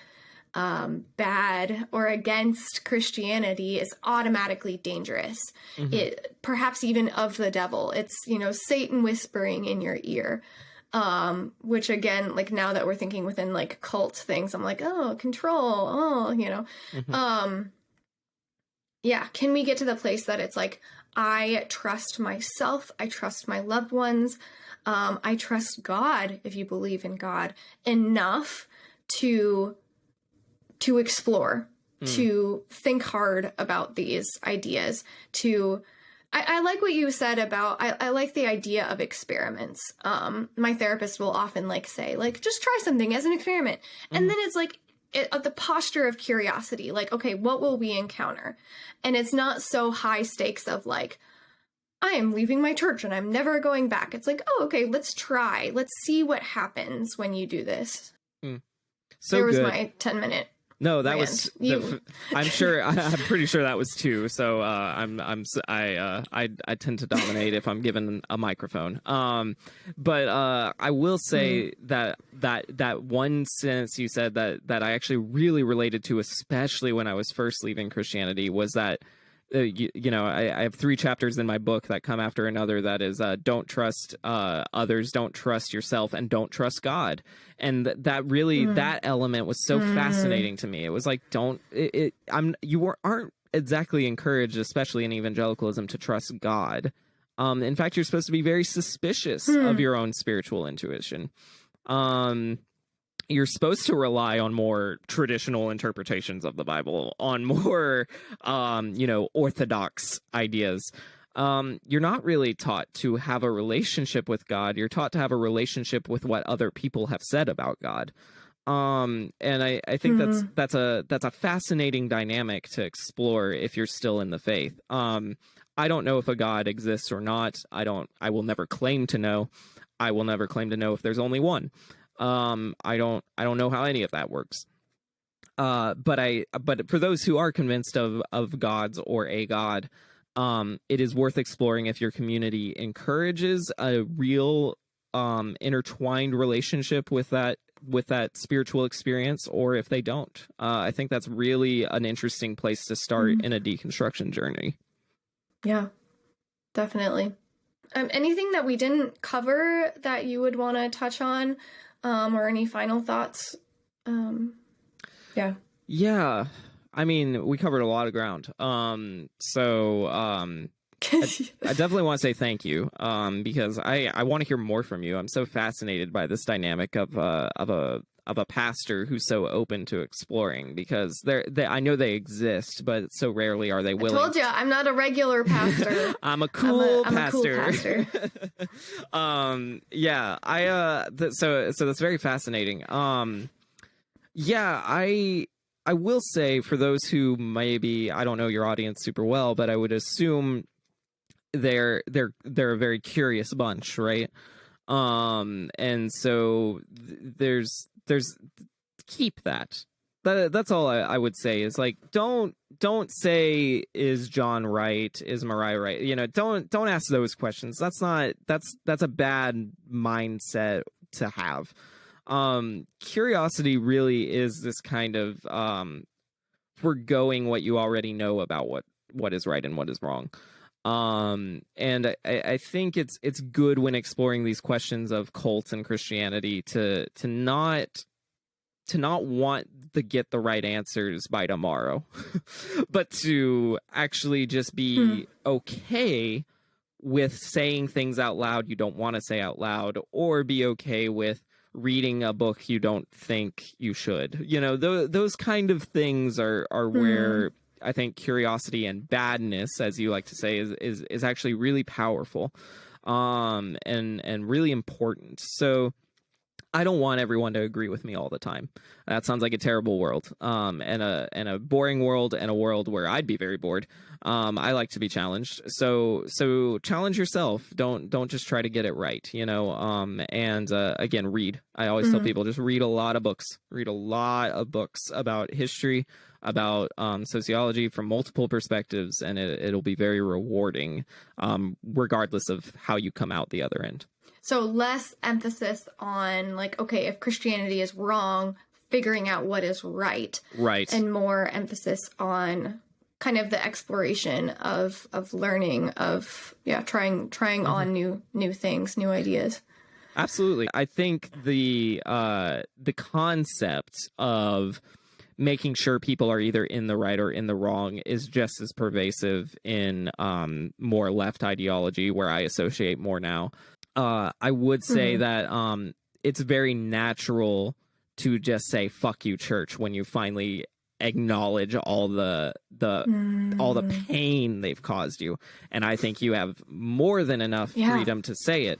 bad or against Christianity is automatically dangerous. It perhaps even of the devil. It's, Satan whispering in your ear. Which again, like now that we're thinking within like cult things, I'm like, oh, control, yeah. Can we get to the place that it's like, I trust myself, I trust my loved ones, I trust God, if you believe in God, enough to explore, to think hard about these ideas, I like what you said about, I like the idea of experiments. My therapist will often say, just try something as an experiment. And then it's like, the posture of curiosity, like, okay, what will we encounter? And it's not so high stakes of like, I am leaving my church and I'm never going back. It's like, oh, okay, let's try. Let's see what happens when you do this. So there was good. My 10-minute. No, that rant. was. I'm pretty sure that was 2. So I tend to dominate if I'm given a microphone. But I will say that one sentence you said that I actually really related to, especially when I was first leaving Christianity, was that. I have 3 chapters in my book that come after another. That is, don't trust others, don't trust yourself, and don't trust God. And that really, that element was so fascinating to me. It was like, aren't exactly encouraged, especially in evangelicalism, to trust God. In fact, you're supposed to be very suspicious of your own spiritual intuition. You're supposed to rely on more traditional interpretations of the Bible, on more, orthodox ideas. You're not really taught to have a relationship with God. You're taught to have a relationship with what other people have said about God. And I think that's a fascinating dynamic to explore if you're still in the faith. I don't know if a God exists or not. I will never claim to know. I will never claim to know if there's only one. I don't know how any of that works. But for those who are convinced of gods or a God, it is worth exploring if your community encourages a real, intertwined relationship with that spiritual experience, or if they don't. I think that's really an interesting place to start in a deconstruction journey. Yeah, definitely. Anything that we didn't cover that you would want to touch on? Or any final thoughts? Yeah. I mean, we covered a lot of ground. I definitely want to say thank you, because I want to hear more from you. I'm so fascinated by this dynamic of a pastor who's so open to exploring, because I know they exist, but so rarely are they willing. I told you, I'm not a regular pastor. I'm a cool I'm pastor. A cool pastor. Yeah, so that's very fascinating. Yeah, I will say, for those who maybe, I don't know your audience super well, but I would assume they're a very curious bunch, right? And so there's keep that. That's all I would say, is like, don't say, is John right? Is Mariah right? You know, don't ask those questions. That's a bad mindset to have. Curiosity really is this kind of forgoing what you already know about what is right and what is wrong. And I think it's good when exploring these questions of cults and Christianity to not want to get the right answers by tomorrow, but to actually just be okay with saying things out loud you don't want to say out loud, or be okay with reading a book you don't think you should. You know, those kind of things are where I think curiosity and badness, as you like to say, is actually really powerful, and really important. So I don't want everyone to agree with me all the time. That sounds like a terrible world, and a boring world, and a world where I'd be very bored. I like to be challenged. So challenge yourself. Don't just try to get it right, you know. And again, read. I always tell people, just read a lot of books. Read a lot of books about history, about sociology from multiple perspectives, and it'll be very rewarding, regardless of how you come out the other end. So less emphasis on, like, okay, if Christianity is wrong, figuring out what is right. Right. And more emphasis on kind of the exploration of learning, of trying on new things, new ideas. Absolutely. I think the concept of making sure people are either in the right or in the wrong is just as pervasive in more left ideology, where I associate more now. I would say that it's very natural to just say "fuck you, church" when you finally acknowledge all the pain they've caused you, and I think you have more than enough freedom to say it.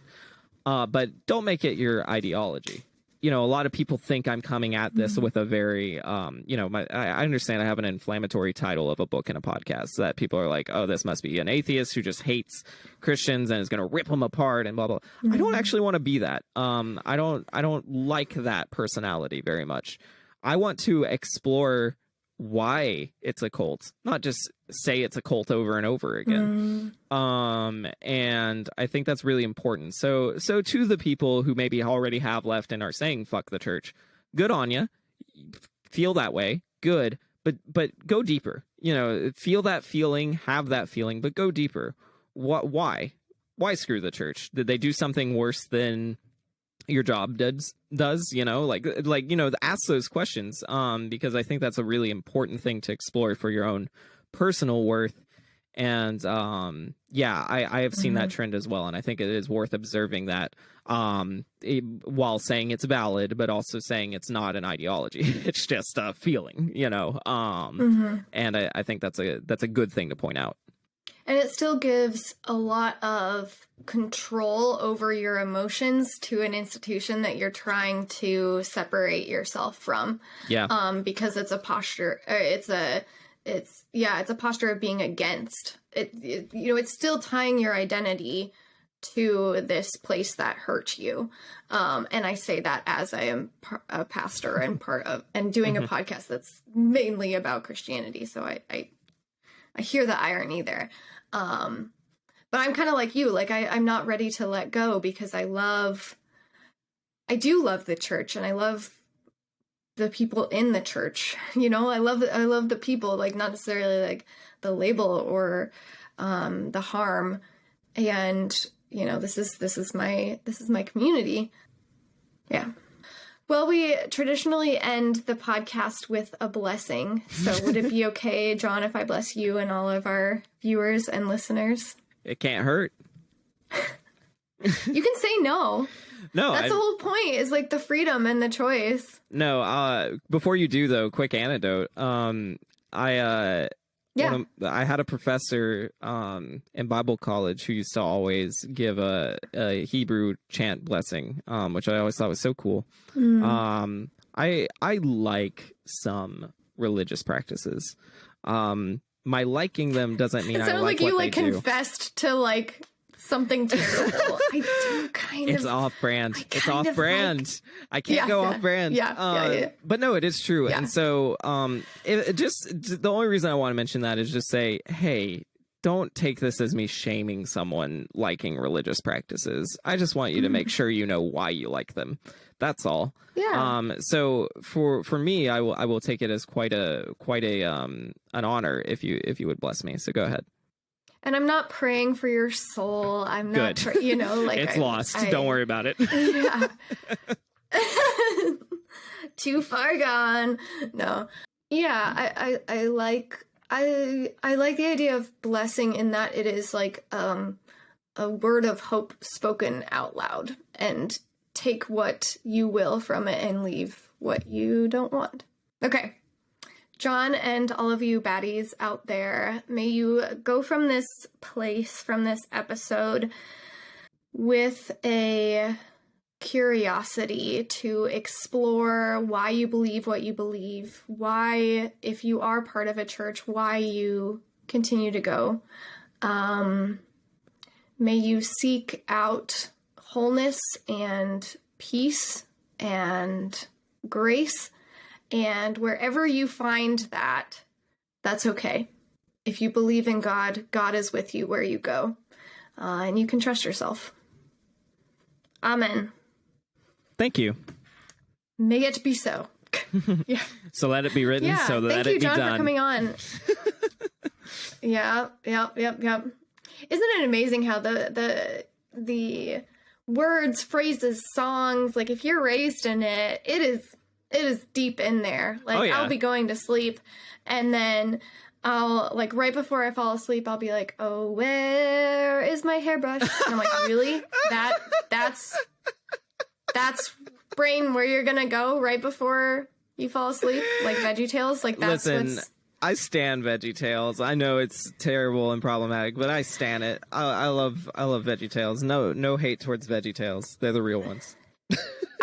But don't make it your ideology. You know, a lot of people think I'm coming at this with a very, I understand I have an inflammatory title of a book and a podcast, so that people are like, oh, this must be an atheist who just hates Christians and is going to rip them apart and blah, blah. I don't actually want to be that. I don't like that personality very much. I want to explore why it's a cult, not just say it's a cult over and over again. And I think that's really important. So to the people who maybe already have left and are saying fuck the church, good on you. Feel that way, good, but go deeper. You know, feel that feeling, have that feeling, but go deeper. Why screw the church? Did they do something worse than your job does, you know, like, you know, ask those questions, because I think that's a really important thing to explore for your own personal worth. And I have seen that trend as well, and I think it is worth observing that, while saying it's valid, but also saying it's not an ideology. It's just a feeling, you know. And I think that's a good thing to point out. And it still gives a lot of control over your emotions to an institution that you're trying to separate yourself from. Yeah. Because it's a posture. It's a posture of being against it. You know, it's still tying your identity to this place that hurt you. And I say that as I am a pastor and part of, and doing a podcast that's mainly about Christianity. So I hear the irony there. But I'm kind of like you, like I'm not ready to let go, because I do love the church, and I love the people in the church. You know, I love the people, like not necessarily like the label or the harm. And you know, this is my community. Yeah. Well, we traditionally end the podcast with a blessing. So would it be okay, John, if I bless you and all of our viewers and listeners? It can't hurt. You can say no. No, That's the whole point, is like the freedom and the choice. No, before you do though, quick anecdote. I had a professor in Bible college who used to always give a Hebrew chant blessing, which I always thought was so cool. I like some religious practices. My liking them doesn't mean it I sounds like like you what like they do. confessed to like something terrible. I do kind of. It's off brand. It's off brand. I can't go off brand. Yeah. But no, it is true. Yeah. And so, it just the only reason I want to mention that is just say, hey, don't take this as me shaming someone liking religious practices. I just want you to make sure you know why you like them. That's all. Yeah. So for me, I will take it as quite a an honor if you would bless me. So go ahead. And I'm not praying for your soul. I'm not, Good. like it's lost. Don't worry about it. Yeah. Too far gone. No. Yeah, I like the idea of blessing in that it is like a word of hope spoken out loud, and take what you will from it and leave what you don't want. Okay. John and all of you baddies out there, may you go from this place, from this episode, with a curiosity to explore why you believe what you believe, why, if you are part of a church, why you continue to go. May you seek out wholeness and peace and grace. And wherever you find that, that's okay. If you believe in God, God is with you where you go. And you can trust yourself. Amen. Thank you. May it be so. Yeah. So let it be written, so let it be done. Thank you, John, for coming on. Yep. Isn't it amazing how the words, phrases, songs, like if you're raised in it, it is deep in there. Like, oh, yeah. I'll be going to sleep, and then I'll, like, right before I fall asleep, I'll be like, oh, where is my hairbrush? And I'm like, really? That's brain where you're gonna go right before you fall asleep? Like VeggieTales? Like, that's Listen, what's... I stan VeggieTales. I know it's terrible and problematic, but I stan it. I love VeggieTales. No hate towards VeggieTales. They're the real ones.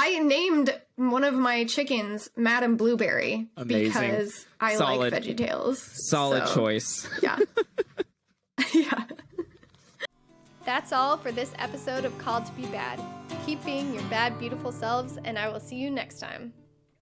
I named one of my chickens Madam Blueberry. Amazing. Because I like VeggieTales. Solid choice. Yeah. Yeah. That's all for this episode of Called to Be Bad. Keep being your bad, beautiful selves, and I will see you next time.